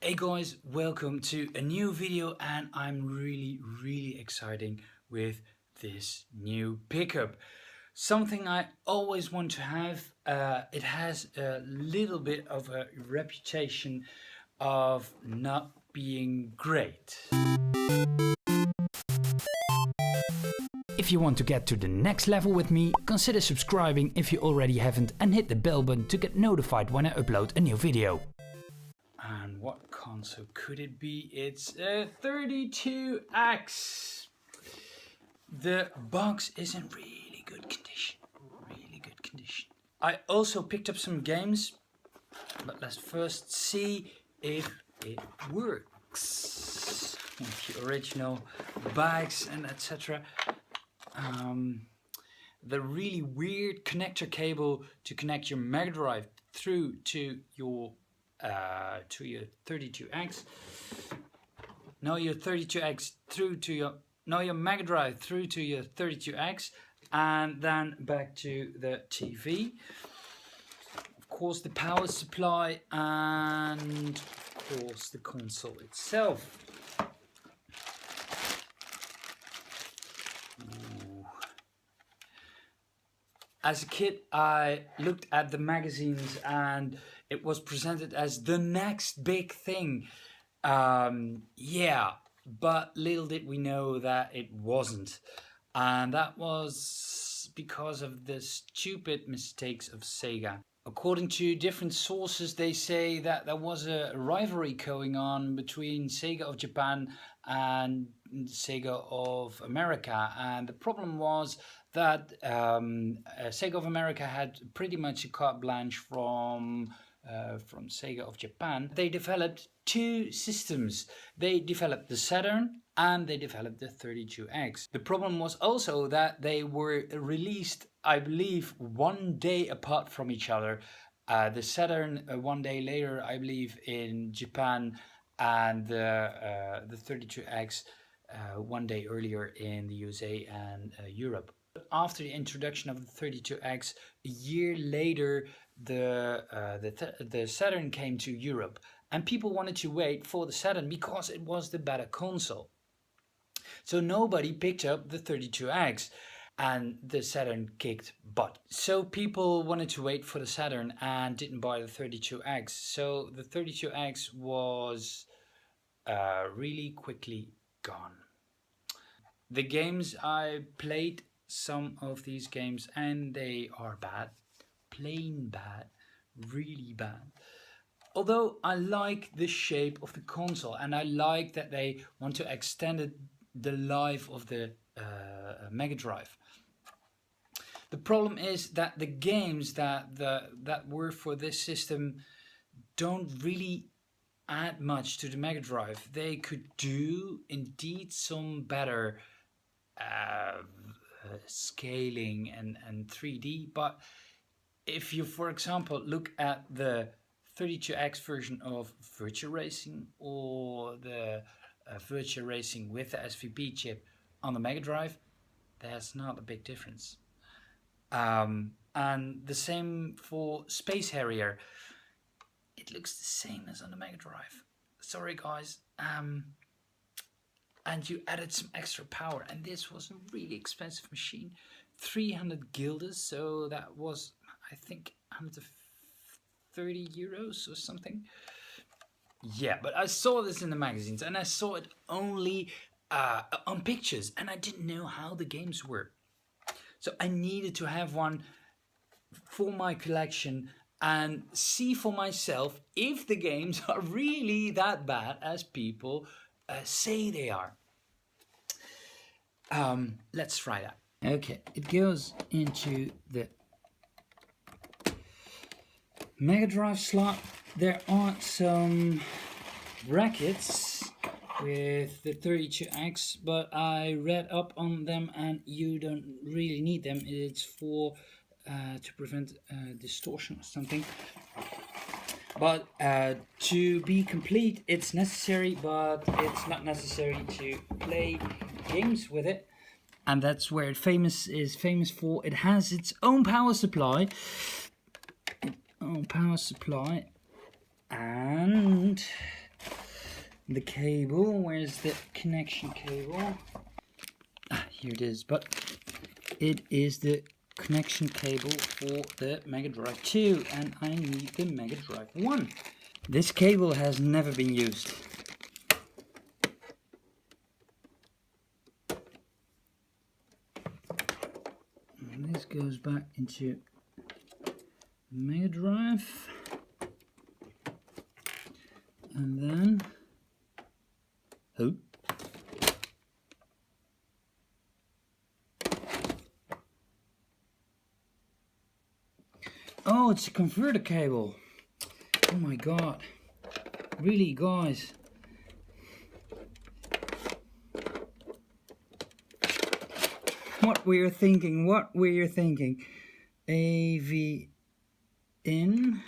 Hey guys, welcome to a new video, and I'm really excited with this new pickup. Something I always want to have. It has a little bit of a reputation of not being great. If you want to get to the next level with me, consider subscribing if you already haven't and hit the bell button to get notified when I upload a new video. And what console could it be? It's a 32X. The box is in really good condition. I also picked up some games, but let's first see if it works. The original bags and etc. The really weird connector cable to connect your Megadrive through to your 32X. Now your 32X through to your Megadrive through to your 32X, and then back to the TV. Of course, the power supply, and of course the console itself. As a kid, I looked at the magazines and it was presented as the next big thing. Yeah, but little did we know that it wasn't. And that was because of the stupid mistakes of Sega. According to different sources, they say that there was a rivalry going on between Sega of Japan and Sega of America. And the problem was that Sega of America had pretty much a carte blanche from Sega of Japan. They developed two systems. They developed the Saturn and they developed the 32X. The problem was also that they were released, I believe, one day apart from each other. The Saturn one day later, I believe, in Japan, and the 32X one day earlier in the USA and Europe. After the introduction of the 32X, a year later, the Saturn came to Europe, and people wanted to wait for the Saturn because it was the better console. So nobody picked up the 32X, and the Saturn kicked butt. So people wanted to wait for the Saturn and didn't buy the 32X. So the 32X was really quickly gone. The games I played, some of these games, and they are bad, plain bad, really bad. Although I like the shape of the console, and I like that they want to extend the life of the Megadrive. The problem is that the games that were for this system don't really add much to the Megadrive. They could do indeed some better scaling and 3D, but if you, for example, look at the 32X version of Virtua Racing or the Virtua Racing with the SVP chip on the Megadrive, there's not a big difference. And the same for Space Harrier. It looks the same as on the Megadrive. Sorry guys. And you added some extra power, and this was a really expensive machine, 300 guilders, so that was, I think, 130 euros or something. Yeah, but I saw this in the magazines, and I saw it only on pictures, and I didn't know how the games were. So I needed to have one for my collection and see for myself if the games are really that bad as people say they are. Let's try that. Okay, it goes into the Megadrive slot. There are some brackets with the 32X, but I read up on them and you don't really need them. It's for to prevent distortion or something. But to be complete, it's necessary, but it's not necessary to play games with it. And that's where it is famous for. It has its own power supply. And the cable. Where's the connection cable? Ah, here it is. But it is the connection cable for the Megadrive 2, and I need the Megadrive 1. This cable has never been used. And this goes back into Megadrive, and then oh, it's a converter cable. Oh my god, really, guys? What were you thinking? What were you thinking? AV in.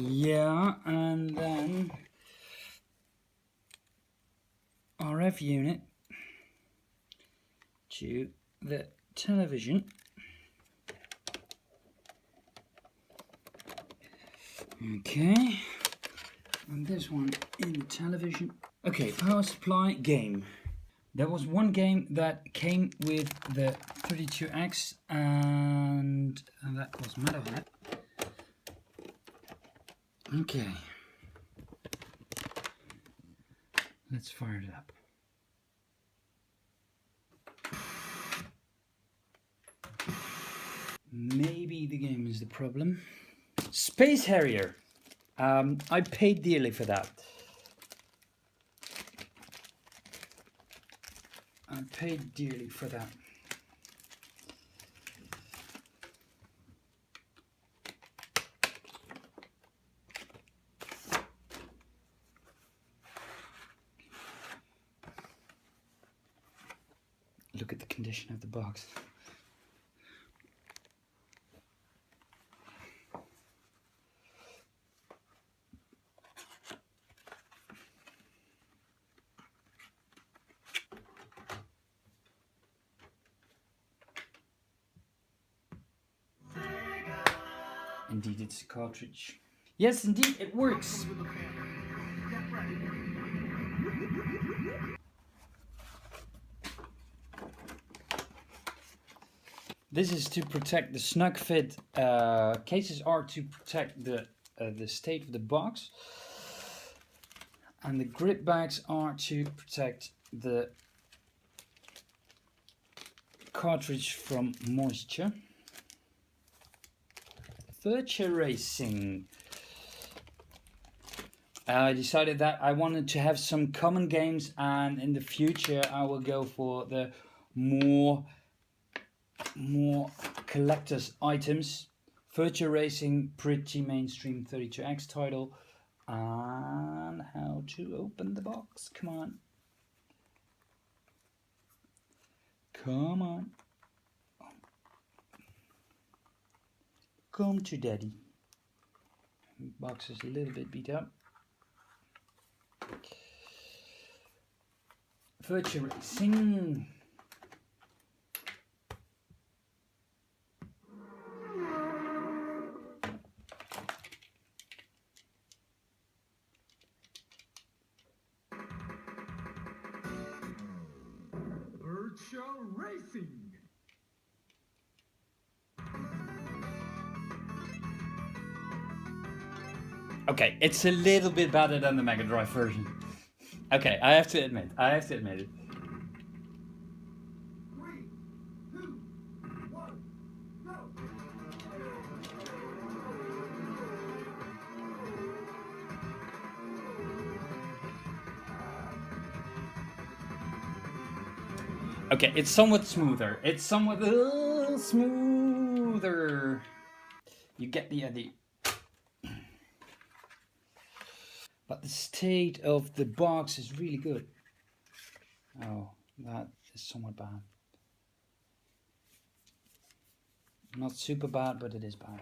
Yeah, and then RF unit to the television. Okay, and this one in the television. Okay, power supply game. There was one game that came with the 32X, and that was Megadrive. Okay, let's fire it up. Maybe the game is the problem. Space Harrier. I paid dearly for that. I paid dearly for that. Look at the condition of the box. Indeed, it's a cartridge. Yes, indeed, it works. This is to protect the snug fit. Cases are to protect the state of the box, and the grip bags are to protect the cartridge from moisture. Virtua Racing. I decided that I wanted to have some common games, and in the future I will go for the more collector's items. Virtua Racing, pretty mainstream 32X title. And how to open the box? Come on. Come on. Come to daddy. Box is a little bit beat up. Virtua Racing. Virtua Racing. Okay, it's a little bit better than the Megadrive version. Okay, I have to admit it. 3, 2, 1, go! Okay, it's somewhat smoother. It's somewhat smoother. You get the idea. But the state of the box is really good. Oh, that is somewhat bad. Not super bad, but it is bad.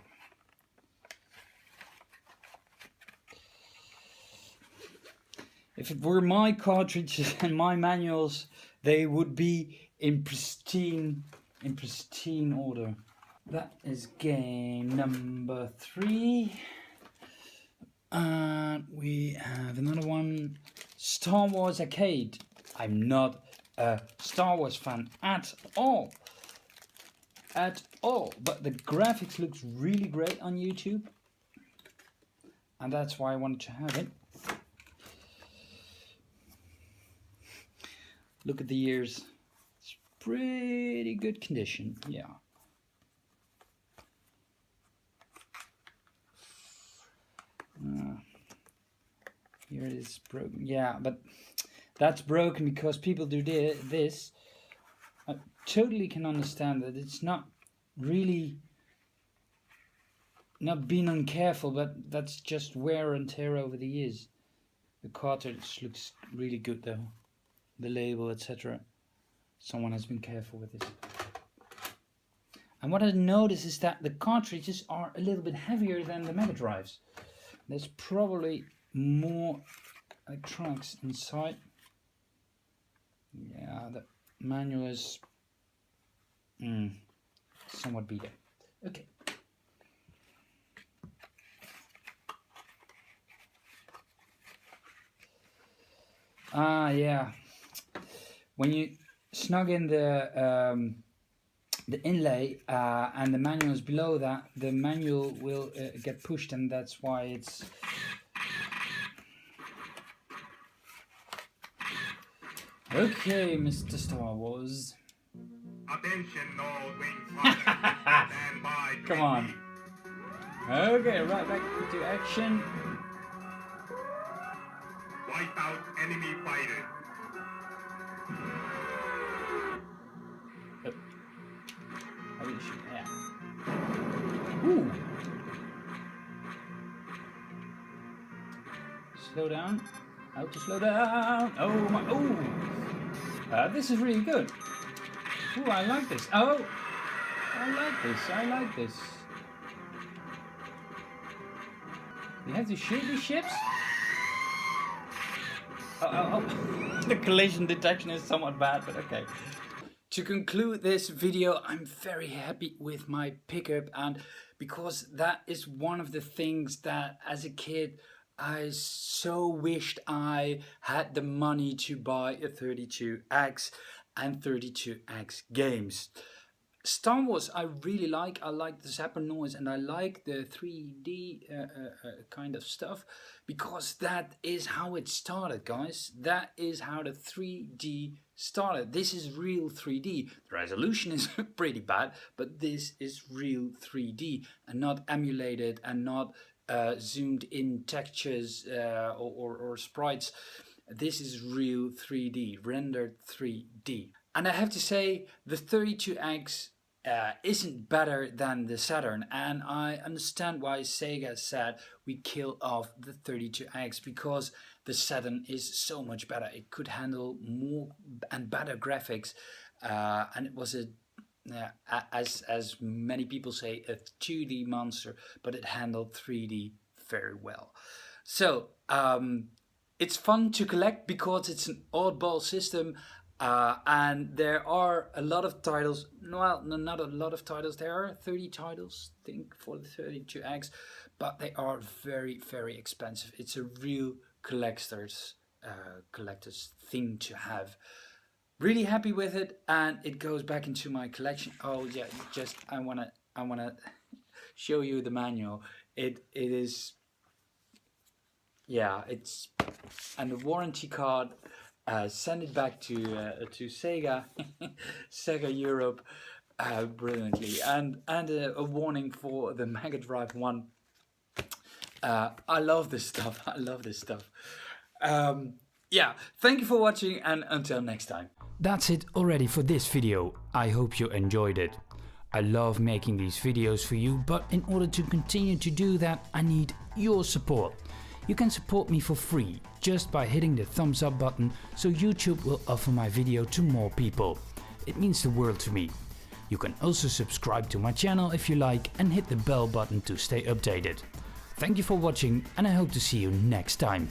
If it were my cartridges and my manuals, they would be in pristine order. That is game number 3. And we have another one, Star Wars Arcade. I'm not a Star Wars fan at all. At all. But the graphics looks really great on YouTube. And that's why I wanted to have it. Look at the ears. It's pretty good condition, yeah. Here it is broken. Yeah, but that's broken because people do this. I totally can understand that it's not really not being uncareful, but that's just wear and tear over the years. The cartridge looks really good though. The label, etc. Someone has been careful with this. And what I noticed is that the cartridges are a little bit heavier than the Megadrives. There's probably more electronics inside. Yeah, the manual is somewhat beat up. Okay. Yeah. When you snug in the inlay and the manual is below that, the manual will get pushed, and that's why it's okay, Mr. Star Wars. Attention, all wing fighters. Stand by. Come on. Okay, right back into action. Wipe out enemy fighters. How do you shoot? Yeah. Ooh. Slow down. How to slow down? Oh my! Oh, this is really good. Ooh, I like this. Oh, I like this. I like this. You have to shoot these ships. Oh! The collision detection is somewhat bad, but okay. To conclude this video, I'm very happy with my pickup, and because that is one of the things that as a kid I so wished I had the money to buy a 32X and 32X games. Star Wars I really like. I like the zapper noise and I like the 3D kind of stuff, because that is how it started, guys. That is how the 3D started. This is real 3D. The resolution is pretty bad, but this is real 3D and not emulated and not zoomed in textures or sprites. This is real 3D, rendered 3D. And I have to say, the 32X isn't better than the Saturn, and I understand why Sega said we kill off the 32X, because the Saturn is so much better. It could handle more and better graphics, and it was a as many people say, a 2D monster, but it handled 3D very well. So it's fun to collect because it's an oddball system. And there are a lot of titles, well, not a lot of titles, there are 30 titles, I think, for the 32X, but they are very, very expensive. It's a real collector's thing to have. Really happy with it, and it goes back into my collection. Oh yeah, just I wanna show you the manual. It is, yeah, it's, and the warranty card. Send it back to Sega, Sega Europe, brilliantly, and a warning for the Megadrive 1. I love this stuff. I love this stuff. Yeah, thank you for watching, and until next time. That's it already for this video. I hope you enjoyed it. I love making these videos for you, but in order to continue to do that, I need your support. You can support me for free just by hitting the thumbs up button, so YouTube will offer my video to more people. It means the world to me. You can also subscribe to my channel if you like, and hit the bell button to stay updated. Thank you for watching, and I hope to see you next time.